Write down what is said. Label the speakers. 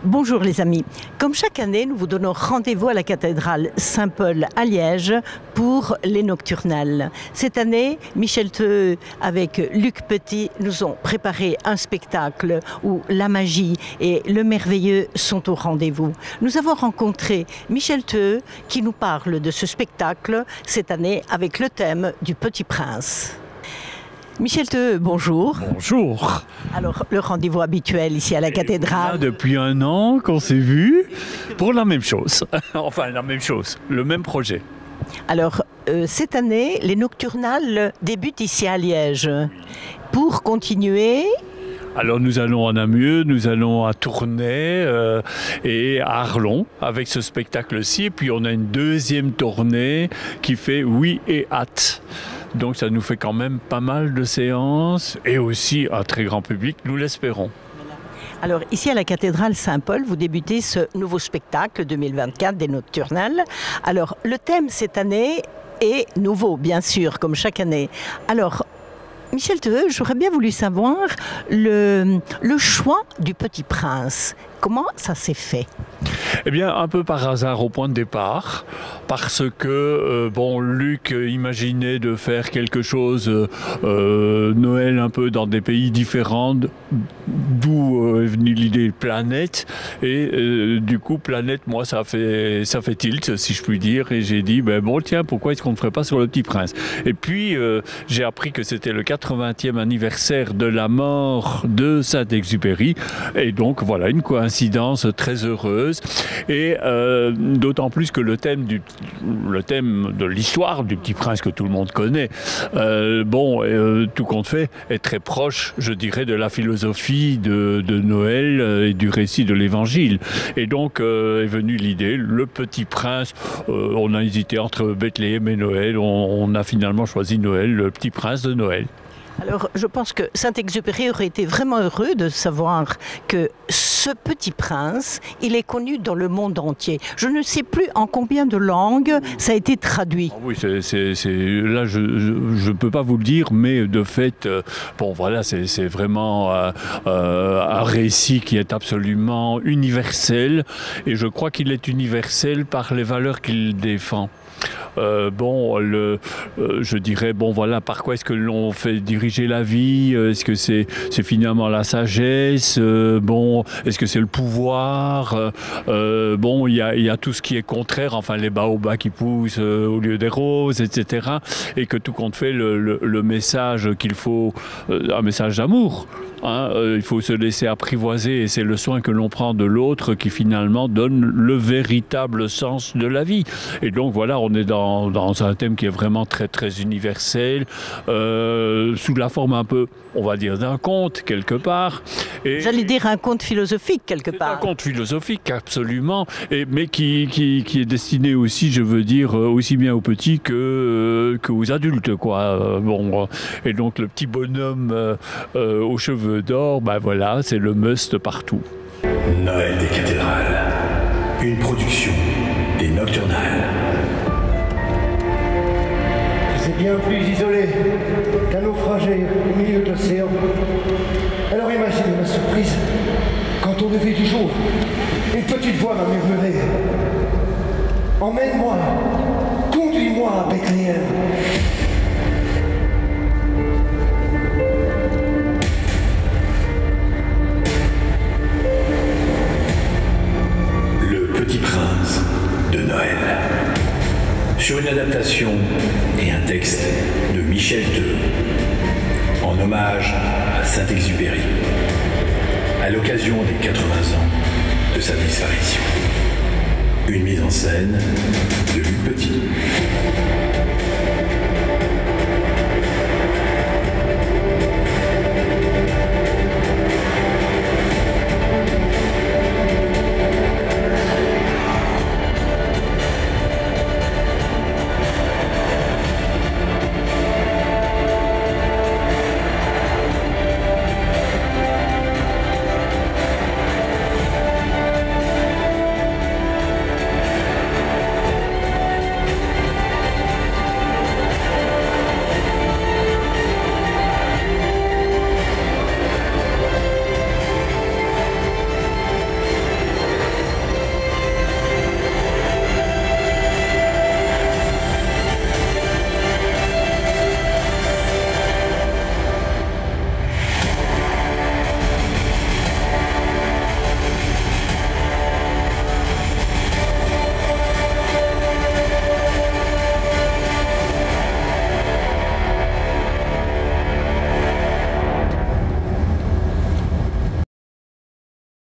Speaker 1: Bonjour les amis. Comme chaque année, nous vous donnons rendez-vous à la cathédrale Saint-Paul à Liège pour les nocturnales. Cette année, Michel Theux avec Luc Petit nous ont préparé un spectacle où la magie et le merveilleux sont au rendez-vous. Nous avons rencontré Michel Theux qui nous parle de ce spectacle cette année avec le thème du Petit Prince. Michel Theux, bonjour.
Speaker 2: Bonjour.
Speaker 1: Alors, le rendez-vous habituel ici à la cathédrale.
Speaker 2: Là, depuis un an qu'on s'est vu pour la même chose. Enfin, la même chose, le même projet.
Speaker 1: Alors, cette année, les nocturnales débutent ici à Liège. Pour continuer...
Speaker 2: Alors nous allons à Namur, nous allons à Tournai et à Arlon avec ce spectacle-ci. Et puis on a une deuxième tournée qui fait Oui et Hâte. Donc ça nous fait quand même pas mal de séances et aussi un très grand public, nous l'espérons.
Speaker 1: Alors ici à la cathédrale Saint-Paul, vous débutez ce nouveau spectacle 2024 des Nocturnales. Alors le thème cette année est nouveau, bien sûr, comme chaque année. Alors Michel Theux, j'aurais bien voulu savoir le choix du Petit Prince. Comment ça s'est fait ?
Speaker 2: Eh bien, un peu par hasard au point de départ, parce que, Luc imaginait de faire quelque chose, Noël un peu dans des pays différents, d'où est venue l'idée Planète, et du coup, Planète, moi, ça fait tilt, si je puis dire, et j'ai dit, tiens, pourquoi est-ce qu'on ne ferait pas sur le Petit Prince ? Et puis, j'ai appris que c'était le 80e anniversaire de la mort de Saint-Exupéry, et donc, voilà, une coïncidence très heureuse. Et d'autant plus que le thème de l'histoire du Petit Prince que tout le monde connaît, tout compte fait, est très proche, je dirais, de la philosophie de Noël et du récit de l'Évangile. Et donc est venue l'idée, le Petit Prince, on a hésité entre Bethléem et Noël, on a finalement choisi Noël, le Petit Prince de Noël.
Speaker 1: Alors, je pense que Saint-Exupéry aurait été vraiment heureux de savoir que ce Petit Prince, il est connu dans le monde entier. Je ne sais plus en combien de langues ça a été traduit.
Speaker 2: Oui, là, je ne peux pas vous le dire, mais de fait, c'est vraiment un récit qui est absolument universel. Et je crois qu'il est universel par les valeurs qu'il défend. Je dirais, par quoi est-ce que l'on fait diriger la vie ? Est-ce que c'est finalement la sagesse ? Est-ce que c'est le pouvoir ? Il y a tout ce qui est contraire, enfin les baobabs qui poussent au lieu des roses, etc. Et que tout compte fait, le message qu'il faut, un message d'amour. Il faut se laisser apprivoiser et c'est le soin que l'on prend de l'autre qui finalement donne le véritable sens de la vie. Et donc voilà, on est dans un thème qui est vraiment très très universel, sous la forme un peu, on va dire, d'un conte quelque part.
Speaker 1: J'allais dire un conte philosophique quelque part.
Speaker 2: Un conte philosophique, absolument, mais qui est destiné aussi, je veux dire, aussi bien aux petits que aux adultes, quoi. Et donc le petit bonhomme aux cheveux d'or, c'est le must partout.
Speaker 3: Noël des cathédrales, une production des Nocturnales.
Speaker 4: C'est bien plus isolé qu'un naufragé au milieu de l'océan. Alors imaginez ma surprise quand au lever du jour, une petite voix m'a murmuré « Emmène-moi, conduis-moi à Bethléem ».
Speaker 3: Petit Prince de Noël. Sur une adaptation et un texte de Michel Theux, en hommage à Saint-Exupéry, à l'occasion des 80 ans de sa disparition. Une mise en scène de Luc Petit.